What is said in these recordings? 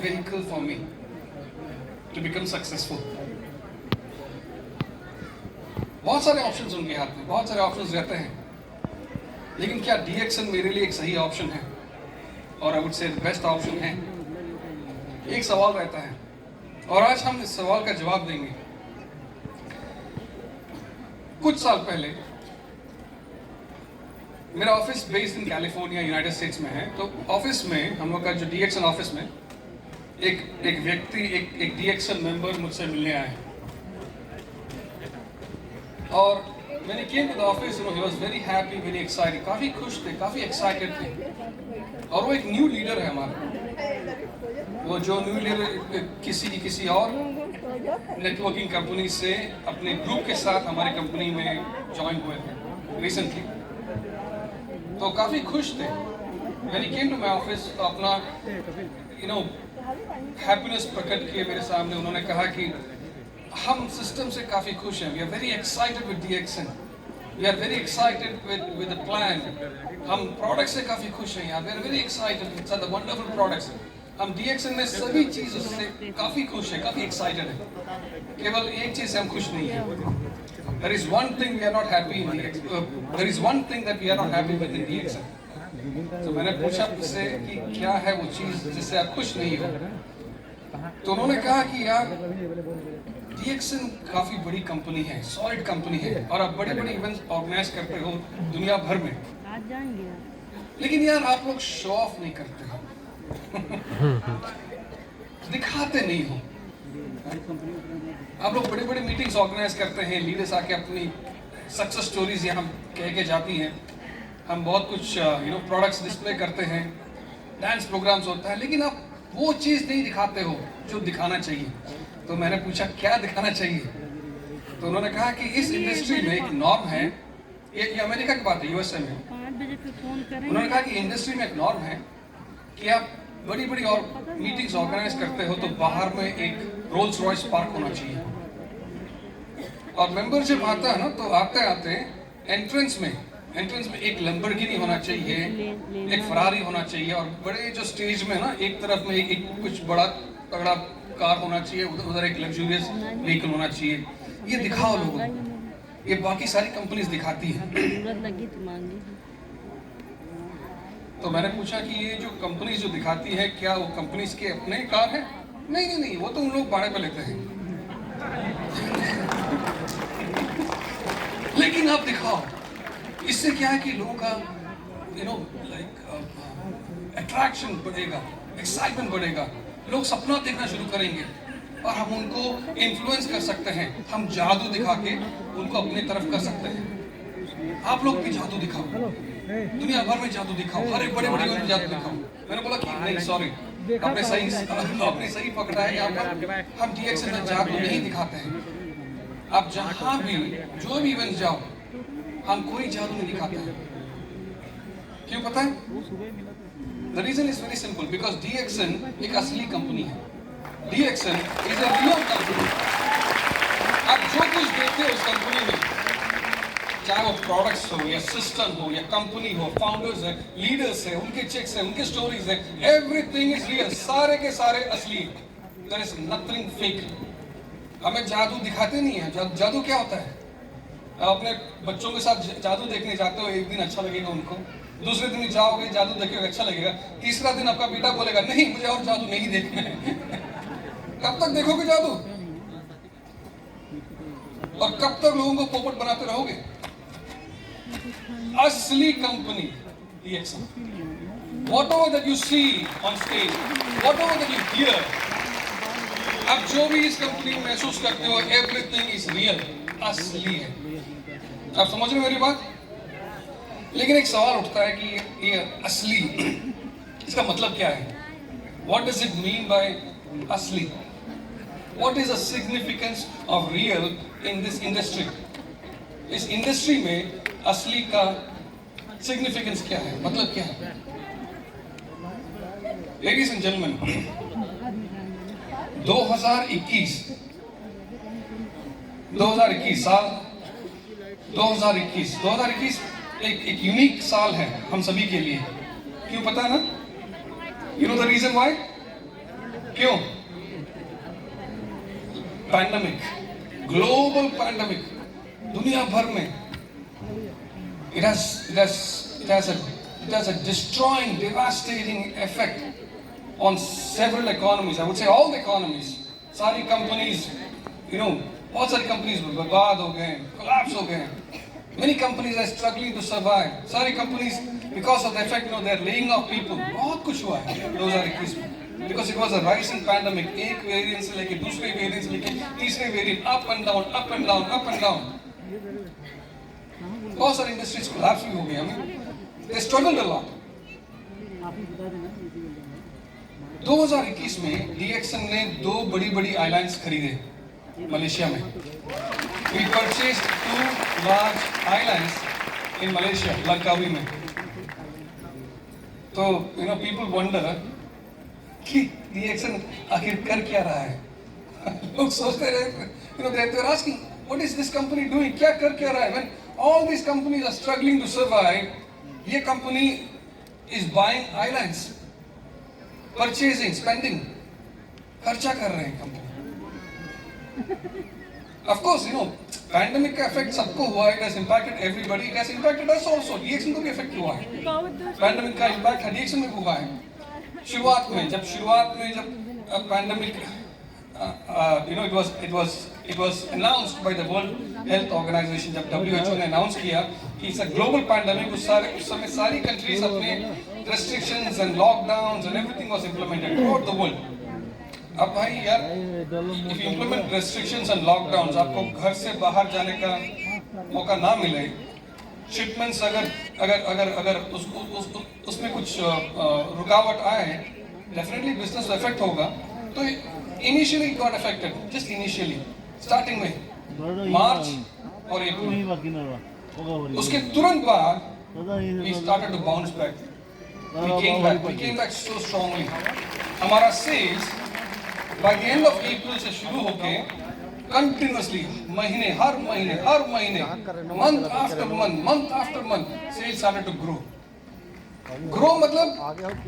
vehicle for me to become successful. बहुत सारे options उनके हाथ में, बहुत सारे ऑप्शंस रहते हैं, लेकिन क्या DXN मेरे लिए एक सही ऑप्शन है और I would say best option है? एक सवाल रहता है और आज हम इस सवाल का जवाब देंगे। कुछ साल पहले मेरा office based in California United states में है, तो ऑफिस में हम लोग का जो DXN ऑफिस में एक व्यक्ति एक DXN मेंबर मुझसे मिलने आए और when he came to the office, he was very happy, very excited, काफी खुश थे, काफी एक्साइटेड थे। और वो एक न्यू लीडर है हमारा, वो जो न्यू लीडर किसी और नेटवर्किंग कंपनी से अपने ग्रुप के साथ हमारी कंपनी में ज्वाइन हुए थे रिसेंटली, तो काफी खुश थे। when he came to my office, तो अपना हैप्पीनेस प्रकट किए मेरे सामने। उन्होंने कहा कि हम सिस्टम से काफी खुश हैं, we are very excited with DXN, we are very excited with the plan, हम प्रोडक्ट से काफी खुश हैं यार, we are very excited, it's the wonderful products, हम DXN में सभी चीजों से काफी खुश हैं, काफी एक्साइटेड हैं। केवल एक चीज से हम खुश नहीं हैं, there is one thing we are not happy in there is one thing that we are not happy with in DXN। तो मैंने पूछा उससे कि क्या है वो चीज जिससे आप खुश नहीं हो, तो उन्होंने कहा कि यार DXN काफी बड़ी कंपनी है, सॉलिड कंपनी है, और आप बड़े बड़े इवेंट्स ऑर्गेनाइज करते हो दुनिया भर में, लेकिन यार आप लोग शो ऑफ नहीं करते हो दिखाते नहीं हो। आप लोग बड़े बड़े मीटिंग्स ऑर्गेनाइज करते हैं, लीडर्स आके अपनी सक्सेस स्टोरीज यहाँ कह के जाती हैं, हम बहुत कुछ प्रोडक्ट्स डिस्प्ले करते हैं, डांस प्रोग्राम्स होता है, लेकिन आप वो चीज़ नहीं दिखाते हो जो दिखाना चाहिए। तो मैंने पूछा क्या दिखाना चाहिए, तो उन्होंने कहा कि इस इंडस्ट्री में एक नॉर्म है, ये अमेरिका की बात है, USA में। उन्होंने कहा कि इंडस्ट्री में एक नॉर्म है कि आप बड़ी बड़ी और मीटिंग्स ऑर्गेनाइज करते हो तो बाहर में एक रोल्स रॉयस पार्क होना चाहिए, और मेंबर जब आता है ना तो आते आते एंट्रेंस में एक लैम्बोर्गिनी होना चाहिए, एक फरारी होना चाहिए, और बड़े जो स्टेज में ना एक तरफ में एक कुछ बड़ा तगड़ा कार होना चाहिए, उधर एक लग्जूरियस व्हीकल होना चाहिए। ये दिखाओ लोगों को, ये बाकी सारी कंपनीज दिखाती हैं। तो मैंने पूछा कि ये जो कंपनीज जो दिखाती है क्या वो कंपनीज के अपने कार है? नहीं, वो तो उन लोग भाड़े पे लेते हैं लेकिन आप दिखाओ, इससे क्या है कि लोगों का अट्रैक्शन बढ़ेगा, एक्साइटमेंट बढ़ेगा, लोग सपना देखना शुरू करेंगे और हम उनको इन्फ्लुएंस कर सकते हैं, हम जादू दिखा के उनको अपनी तरफ कर सकते हैं। आप लोग भी जादू दिखाओ, दुनिया भर में जादू दिखाओ, हर एक बड़े बड़े जादू दिखाओ। मैंने बोला कि नहीं सॉरी, आपने सही पकड़ा है, यहाँ पर हम DXN में जादू नहीं दिखाते हैं। आप जहाँ भी जो भी इवेंट जाओ हम कोई जादू नहीं दिखाते हैं। क्यों पता है? The reason is very simple, because DXN एक असली कंपनी है। DXN is a real company। आप जो कुछ देखते हो उस कंपनी में, चाहे वो प्रोडक्ट्स हो या सिस्टम हो या कंपनी हो, फाउंडर्स है, लीडर्स है, उनके चेक्स है, उनके स्टोरीज है, एवरीथिंग इज रियल, सारे के सारे असली। There is nothing fake। हमें जादू दिखाते नहीं है। जादू क्या होता है? आप अपने बच्चों के साथ जादू देखने जाते हो, एक दिन अच्छा लगेगा उनको, दूसरे दिन जाओगे जादू देखोगे अच्छा लगेगा, तीसरा दिन आपका बेटा बोलेगा नहीं मुझे और जादू नहीं देखना है कब तक देखोगे जादू? और कब तक लोगों को पोपट बनाते रहोगे? असली company DXN, whatever that you see on stage, whatever that you hear, आप जो भी इस कंपनी में महसूस करते हो, एवरीथिंग इज रियल, असली है। आप समझ रहे हो मेरी बात? लेकिन एक सवाल उठता है कि ये असली इसका मतलब क्या है? What does it mean by असली? What is the significance of real in this industry? इस इंडस्ट्री में असली का सिग्निफिकेंस क्या है, मतलब क्या है? Ladies and gentlemen, 2021 एक यूनिक साल है हम सभी के लिए। क्यों पता है ना? You know the reason why? क्यों? पैंडेमिक, ग्लोबल पैंडेमिक, दुनिया भर में it has a destroying, devastating effect on several economies. I would say all the economies. सारी companies, बहुत सारी companies बर्बाद हो गए, collapse हो गए. Many companies are struggling to survive. सारी companies, because of the effect, they're laying off people. बहुत कुछ हुआ है 2021 में. Because it was a rising pandemic. एक वेरिएंट से लेके दूसरे वेरिएंट से लेके तीसरे variant, up and down, up and down, up and down. बहुत सारी इंडस्ट्रीज कोलैप्स भी हो गई. They struggled a lot. 2021 में DXN ने 2 बड़ी आइलैंड्स खरीदे मलेशिया में. We purchased 2 large islands in Malaysia, Langkawi में. तो people wonder कि DXN आखिर कर क्या रहा है. लोग सोचते रहे, they're asking, what is this company doing? क्या कर क्या रहा है? When all these companies are struggling to survive, ये company is buying islands, purchasing, spending, खर्चा कर रहे हैं company. Of course, pandemic का effect सबको हुआ है. It has impacted everybody. It has impacted us also. DXN को भी effect हुआ है. Pandemic का impact DXN में हुआ है. शुरुआत में जब pandemic, it was announced by the World Health Organization. जब WHO ने announce किया कि it's a global pandemic, उस समय सारी countries अपने restrictions and lockdowns and everything was implemented throughout the world. अब भाई यार, if you implement restrictions and lockdowns, आपको घर से बाहर जाने का मौका ना मिले, shipments अगर उसमें कुछ रुकावट आए, definitely business effect होगा. तो initially it got affected, just initially, starting में मार्च और अप्रैल. उसके तुरंत बाद we started to bounce back. We came back so strongly. हमारा sales by the end of April से शुरू होके continuously हर महीने month after month sales started to grow. मतलब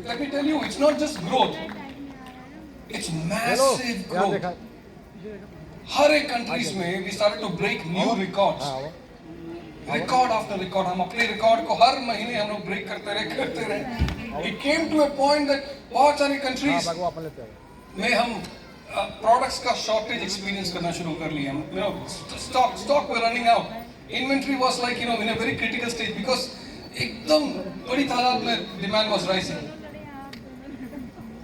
let me tell you, it's not just growth, it's massive growth. हर एक countries में we started to break new records. Record after record, हम अपने record को हर महीने हम लोग break करते रहे. It came to a point that बहुत सारी countries में हम products का shortage experience करना शुरू कर लिया. Stock were running out. Inventory was like in a very critical stage because एकदम बड़ी तादाद में demand was rising.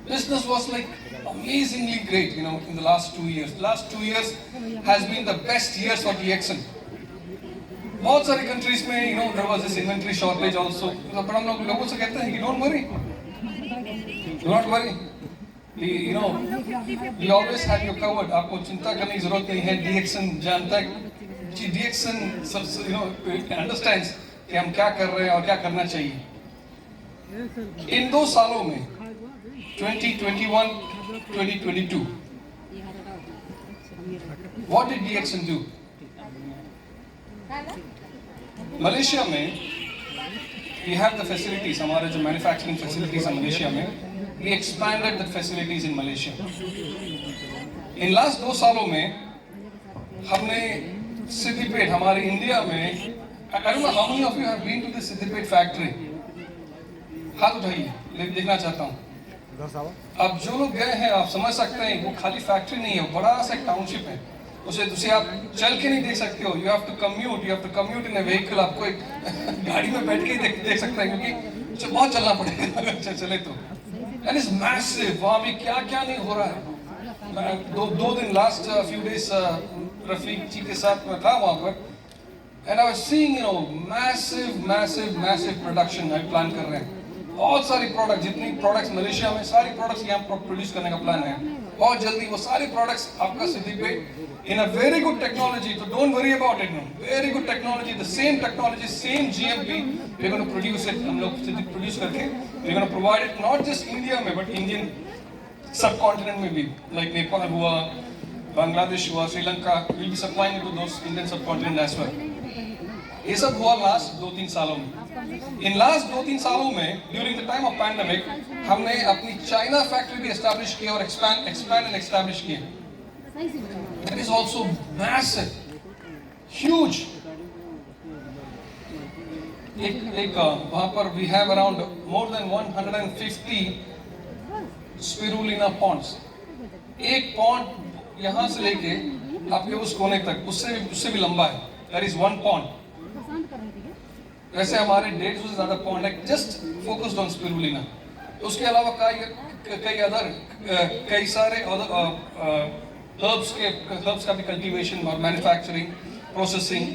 Business was like amazingly great, in the last 2 years. Last 2 years has been the best years for DXN. बहुत सारी countries में there was this inventory shortage also. पर हम लोगों से कहते हैं कि don't worry, do not worry. We always have you covered. आपको चिंता करने की जरूरत नहीं है. DXN जानता है, DXN understands कि हम क्या कर रहे हैं और क्या करना चाहिए. इन 2 सालों में 2021, 2022, what did DXN do? Malaysia में we have the facilities. हमारे जो manufacturing facilities हैं मलेशिया में, we expanded the facilities in Malaysia. In last 2 सालों में हमने सिद्दीपेट हमारे इंडिया में, I don't know how many of you have been to the Siddipet factory. हाथ उठाइए, देखना चाहता हूँ. अब जो लोग गए हैं आप समझ सकते हैं, वो खाली फैक्ट्री नहीं है, बड़ा सा एक टाउनशिप है. उसे आप चल के नहीं देख सकते हो. You have to commute in a vehicle. आपको एक गाड़ी में बैठ के देख सकते हैं, क्योंकि बहुत चलना पड़ेगा अगर चले तो. And it's massive. वहाँ भी क्या नहीं हो रहा है. 2 दिन last few days रफीक जी के साथ मैं था वहाँ पर, and I was seeing massive production हम प्लान कर रहे हैं. बहुत सारी प्रोडक्ट, जितनी प्रोडक्ट्स मलेशिया में, सारी प्रोडक्ट्स यहाँ प्रोड्यूस करने का प्लान है. बहुत जल्दी वो सारे प्रोडक्ट्स आपका Siddipet in a very good technology, so don't worry about it. Very good technology, the same technology, same GMP, we're going to produce it. हम लोग प्रोड्यूस करके we're going to provide it not just India में but Indian subcontinent में भी, like Nepal हुआ, Bangladesh हुआ, Sri Lanka, we'll be supplying it to those Indian subcontinent as well. ये सब हुआ लास्ट 2-3 सालों में. इन लास्ट 2-3 सालों में during the time of pandemic हमने अपनी चाइना फैक्ट्री भी एस्टैब्लिश की और एक्सपैंड एंड एस्टैब्लिश किए. That is also massive, huge. एक वहाँ पर we have around more than 150 spirulina ponds. एक pond यहाँ से लेके आपके उस कोने तक उससे भी लंबा है. That is one pond. वैसे हमारे 150 से ज़्यादा pond है just focused on spirulina. उसके अलावा कई सारे herbs का भी cultivation और manufacturing, processing.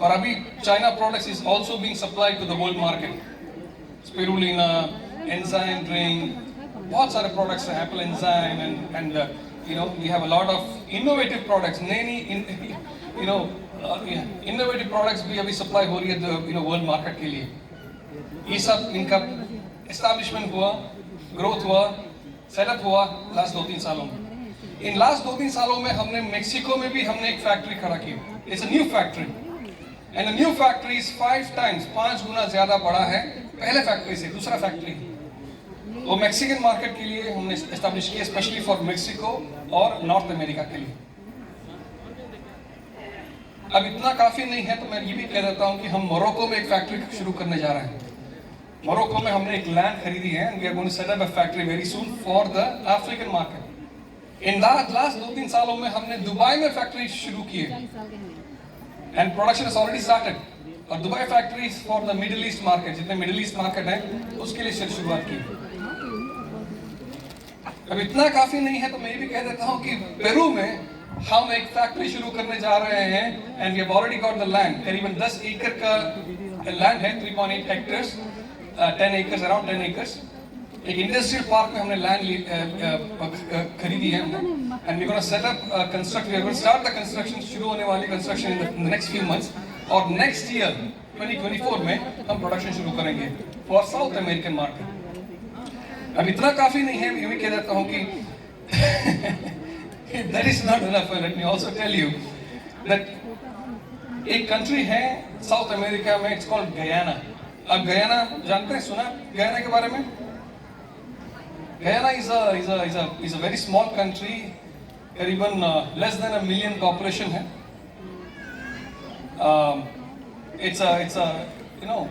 और अभी China products is also being supplied to the world market. Spirulina, enzyme drink, बहुत सारे products हैं, apple enzyme and you know we have a lot of innovative products. Innovative products भी अभी supply हो रही है world market के लिए. ये सब इनका establishment हुआ, growth हुआ, setup हुआ last 2-3 सालों में. इन last 2-3 सालों में हमने मेक्सिको में भी हमने एक फैक्ट्री खड़ा की. It's a new factory. And the new factory is 5 times, 5 गुना ज़्यादा बड़ा है पहले फैक्ट्री से. दूसरा फैक्ट्री वो मैक्सिकन मार्केट के लिए हमने एस्टैब्लिश किया, स्पेशली फॉर मेक्सिको और नॉर्थ अमेरिका के लिए. अब इतना काफ़ी नहीं है तो मैं ये भी कह देता हूँ कि हम मोरक्को में एक फैक्ट्री शुरू करने जा रहे हैं. मोरक्को में हमने एक लैंड खरीदी है. We are going to set up a factory very soon for the African market. In last 2-3 सालों में हमने दुबई में फैक्ट्री शुरू की है. And production has already started. और Dubai factory for the middle east market, जितने मिडिल ईस्ट मार्केट है उसके लिए शुरुआत की. अब इतना काफी नहीं है तो मैं ये भी कह देता हूँ कि पेरू में हम एक फैक्ट्री शुरू करने जा रहे हैं. And we have already got the land. करीबन 10 एकड़ का लैंड है, 3.8 हेक्टेयर्स, 10 एकर्स, अराउंड 10 एकर्स. एक इंडस्ट्रियल पार्क में हमने लैंड खरीदी है हमने. And we gonna set up construct, we are gonna start the construction. शुरू होने वाली construction in the next few months. और नेक्स्ट ईयर 2024 में हम प्रोडक्शन शुरू करेंगे फॉर साउथ अमेरिकन मार्केट. अब इतना काफी नहीं है, मैं कह देता हूँ कि that is not enough. Let me also tell you that एक कंट्री है साउथ अमेरिका में, इट्स कॉल्ड गयाना. अब गयाना जानते हैं, सुना गयाना के बारे में? Guyana is a very small country, करीबन less than 1 million population है. It's a you know,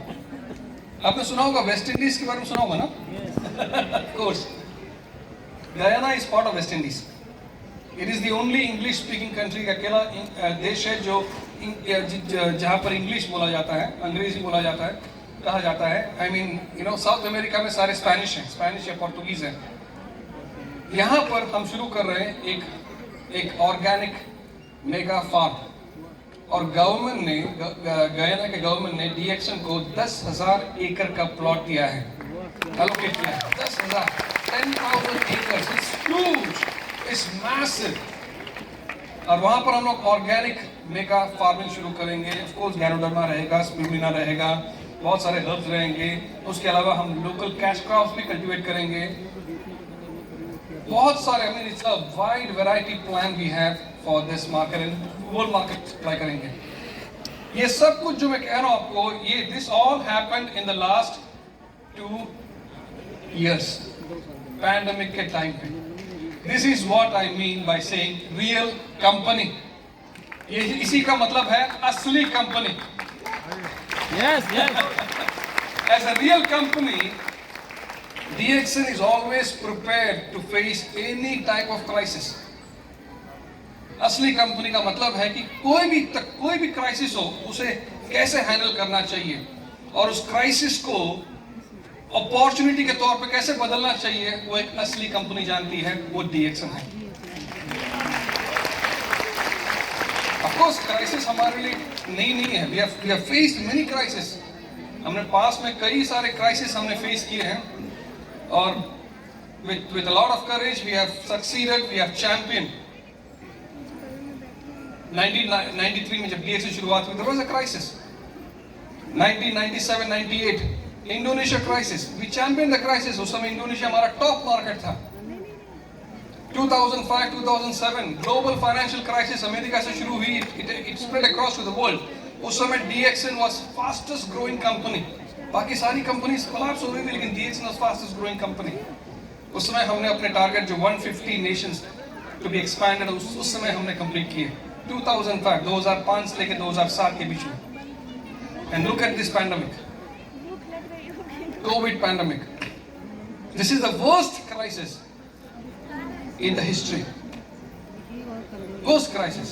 आपने सुना होगा वेस्ट इंडीज के बारे में, सुना होगा ना? Of course. Guyana is part of West Indies. It is the only English speaking country, अकेला देश है जो जहाँ पर इंग्लिश बोला जाता है, अंग्रेजी बोला जाता है, कहा जाता है. I mean you know south America में सारे स्पेनिश हैं, स्पेनिश या पोर्तुगीज हैं. यहाँ पर हम शुरू कर रहे हैं एक ऑर्गेनिक मेगा फार्म. और गवर्नमेंट ने, गयाना के गवर्नमेंट ने डीएक्सन को 10,000 एकड़ का प्लॉट दिया है, एलोकेट किया है. 10,000, 10,000 एकड़. It's huge, it's massive. और वहाँ पर हम लोग ऑर्गेनिक मेगा फार्मिंग शुरू करेंगे. ऑफ कोर्स गैनोडर्मा रहेगा, स्पिरुलिना रहेगा, बहुत सारे हर्ब्स रहेंगे. उसके अलावा हम लोकल कैश क्रॉप्स भी कल्टीवेट करेंगे. बहुत सारे, I mean it's a wide variety plan we have for this market and world market supply करेंगे. ये सब कुछ जो मैं कह रहा हूँ आपको, ये this all happened in the last 2 years pandemic के टाइम पे. This is what I mean by saying real company. ये इसी का मतलब है असली company. Yes. As a real company, DXN is always prepared to face any type of crisis. असली company का मतलब है कि कोई भी क्राइसिस हो, उसे कैसे हैंडल करना चाहिए और उस क्राइसिस को अपॉर्चुनिटी के तौर पे कैसे बदलना चाहिए, वो एक असली कंपनी जानती है, वो DXN है. Of course, क्राइसिस हमारे लिए नहीं है. We have faced many crises. हमने पास में कई सारे क्राइसिस हमने फेस किए हैं और with a lot of courage we have succeeded, we have championed. 1993 में जब DXN शुरुआत हुई, there was a crisis. 1997, 98 Indonesia crisis, we championed the crisis. उस समय इंडोनेशिया हमारा टॉप मार्केट था. 2005, 2007 ग्लोबल फाइनेंशियल क्राइसिस अमेरिका से शुरू हुई, it spread across to the world. उस समय DXN was fastest growing company बाकी सारी कंपनीज कोलैप्स हो रही थी, लेकिन DXN was fastest growing company. उस समय हमने अपने टारगेट जो 150 नेशंस टू बी एक्सपैंडेड उस समय हमने कंप्लीट किए 2005 से लेकर 2007 के बीच में। And look at this pandemic, covid pandemic, this is the worst crisis in the history, worst crisis.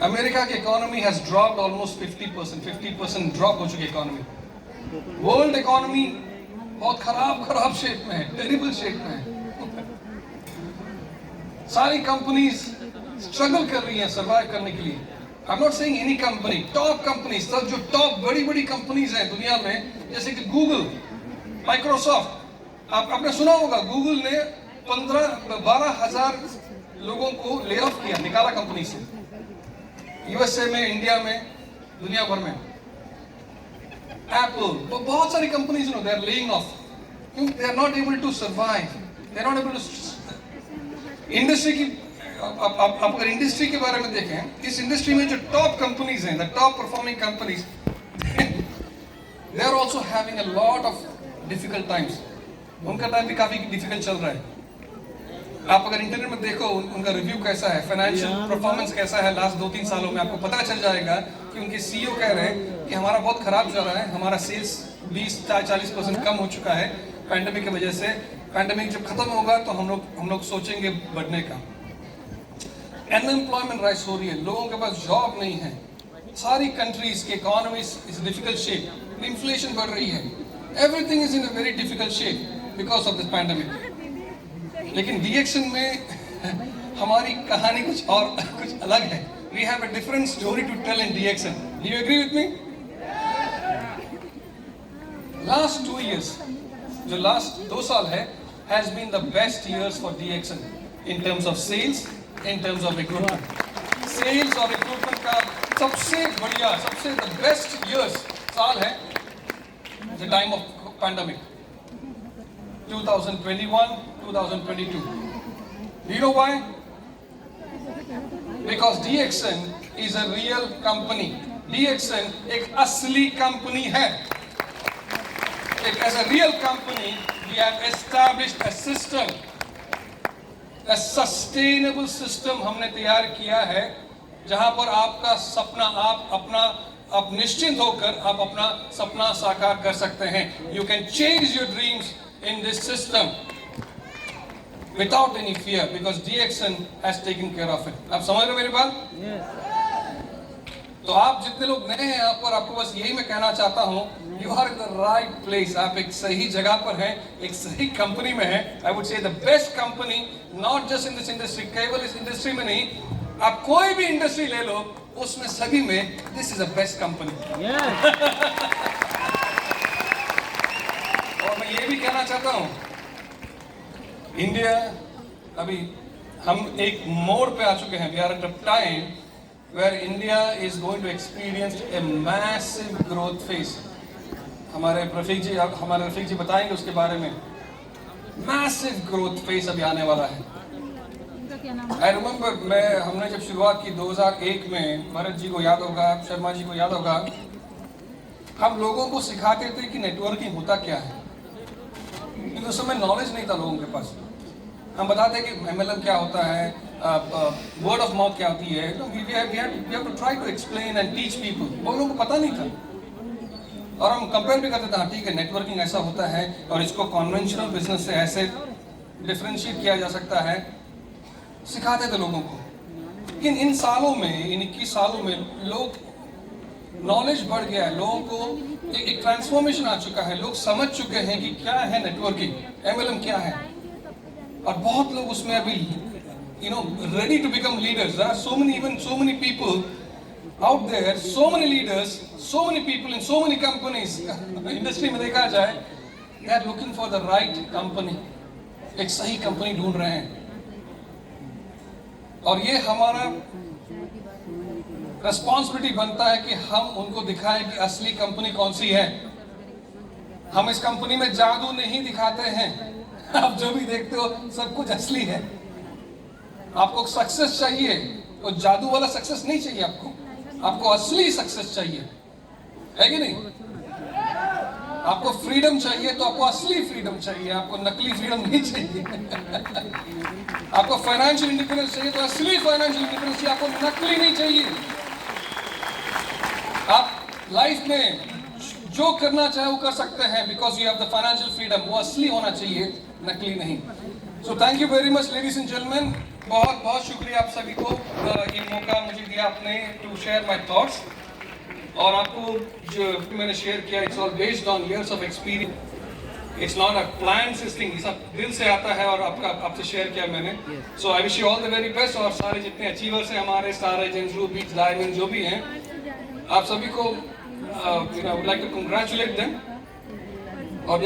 America की economy has dropped almost 50% drop हो चुकी इकोनॉमी। वर्ल्ड इकोनॉमी बहुत खराब शेप में है, टेरिबल शेप में है। सारी कंपनीज स्ट्रगल कर रही हैं सर्वाइव करने के लिए। I am not saying any company, top companies, सब जो टॉप बड़ी कंपनीज हैं दुनिया में, जैसे कि गूगल, माइक्रोसॉफ्ट। आपने सुना होगा गूगल ने 12,000 लोगों को ले ऑफ किया, निकाला कंपनी से। USA में, इंडिया में, दुनिया भर में। एप्पल, तो बहुत सारी companies they are laying off, क्योंकि they are not able to survive, they are not able to. Industry की आप अगर इंडस्ट्री के बारे में देखें, इस इंडस्ट्री में जो टॉप कंपनीज हैं, the top performing companies, they are also having a lot of difficult times. उनका टाइम भी काफी डिफिकल्ट चल रहा है। आप अगर इंटरनेट में देखो उनका रिव्यू कैसा है, फाइनेंशियल परफॉर्मेंस कैसा है लास्ट 2-3 सालों में, आपको पता चल जाएगा कि उनके CEO कह रहे हैं कि हमारा बहुत खराब चल रहा है, हमारा सेल्स 20-40% कम हो चुका है पैंडेमिक की वजह से। पैंडेमिक जब खत्म होगा तो हम लोग सोचेंगे बढ़ने का। अनएम्प्लॉयमेंट राइज हो रही है, लोगों के पास जॉब नहीं है, सारी कंट्रीज की economy is difficult shape, inflation बढ़ रही है, everything is in a very difficult shape because of this pandemic. लेकिन DXN में हमारी कहानी कुछ अलग है। We have a different story to tell in DXN. Do you agree with me? Last 2 years, जो लास्ट 2 साल है, has been the best years for DXN in terms of sales, in terms of recruitment. Sales और recruitment का सबसे बढ़िया, सबसे the best years साल है the time of pandemic. 2021, 2022. Do you know why? Because DXN is a real company. DXN एक असली company है। As a real company, we have established a system, a sustainable system हमने तैयार किया है, जहां पर आपका सपना आप निश्चिंत होकर आप अपना सपना साकार कर सकते हैं। You can change your dreams in this system without any fear because DXN has taken care of it. आप समझ रहे हो मेरी बात? तो आप जितने लोग नए हैं यहाँ पर, आपको बस यही मैं कहना चाहता हूँ, you are in the right place. आप एक सही जगह पर हैं, एक सही कंपनी में हैं। I would say the best company, not just in this industry, केवल इस इंडस्ट्री में नहीं, आप कोई भी इंडस्ट्री ले लो, उसमें सभी में this is the best company. और मैं ये भी कहना चाहता हूँ, इंडिया अभी हम एक मोड़ पे आ चुके हैं। We are at a time where India is going to experience a massive growth phase. हमारे रफीक जी बताएंगे उसके बारे में। Massive growth phase अभी आने वाला है। I remember हमने जब शुरुआत की 2001 में, भरत जी को याद होगा, शर्मा जी को याद होगा, हम लोगों को सिखाते थे कि नेटवर्किंग होता क्या है, क्योंकि उस समय नॉलेज नहीं था लोगों के पास। हम बताते कि MLM क्या होता है, वर्ड ऑफ माउथ क्या होती है, तो we have to try to explain and teach people. वो लोगों को पता नहीं था, और हम कंपेयर भी करते थे, हाँ ठीक है नेटवर्किंग ऐसा होता है और इसको कॉन्वेंशनल बिजनेस से ऐसे डिफरेंशिएट किया जा सकता है, सिखाते थे लोगों को। लेकिन इन सालों में, इन 21 सालों में लोग नॉलेज बढ़ गया है, लोगों को एक ट्रांसफॉर्मेशन आ चुका है, लोग समझ चुके हैं कि क्या है नेटवर्किंग, MLM क्या है, और बहुत लोग उसमें अभी ready to become leaders. There are so many people out there, so many leaders, so many people in so many companies. Industry में देखा जाए, they are looking for the right company. एक सही कंपनी ढूंढ रहे हैं, और ये हमारा रिस्पॉन्सिबिलिटी बनता है कि हम उनको दिखाएं कि असली कंपनी कौन सी है। हम इस कंपनी में जादू नहीं दिखाते हैं, आप जो भी देखते हो सब कुछ असली है। आपको सक्सेस चाहिए तो जादू वाला सक्सेस नहीं चाहिए, आपको असली सक्सेस चाहिए, है कि नहीं? आपको फ्रीडम चाहिए तो आपको असली फ्रीडम चाहिए, आपको नकली फ्रीडम नहीं चाहिए। आपको फाइनेंशियल इंडिपेंडेंस चाहिए तो असली फाइनेंशियल इंडिपेंडेंस चाहिए, आपको नकली नहीं चाहिए। आप लाइफ में जो करना चाहे वो कर सकते हैं because you have the financial freedom, वो असली होना चाहिए, नकली नहीं। So thank you very much ladies and gentleman, बहुत बहुत शुक्रिया आप सभी को ये मौका मुझे दिया आपने टू शेयर माय थॉट्स। और आपको जो मैंने शेयर किया, it's all based on years of experience, it's not a plan सिस्टिंग, सब दिल से आता है और आपसे शेयर किया मैंने। So I wish you all the very best. और सारे जितने अचीवर्स हैं हमारे, स्टार एजेंट्स, रूबीज, डायमंड जो भी हैं, आप सभी को I would like to congratulate them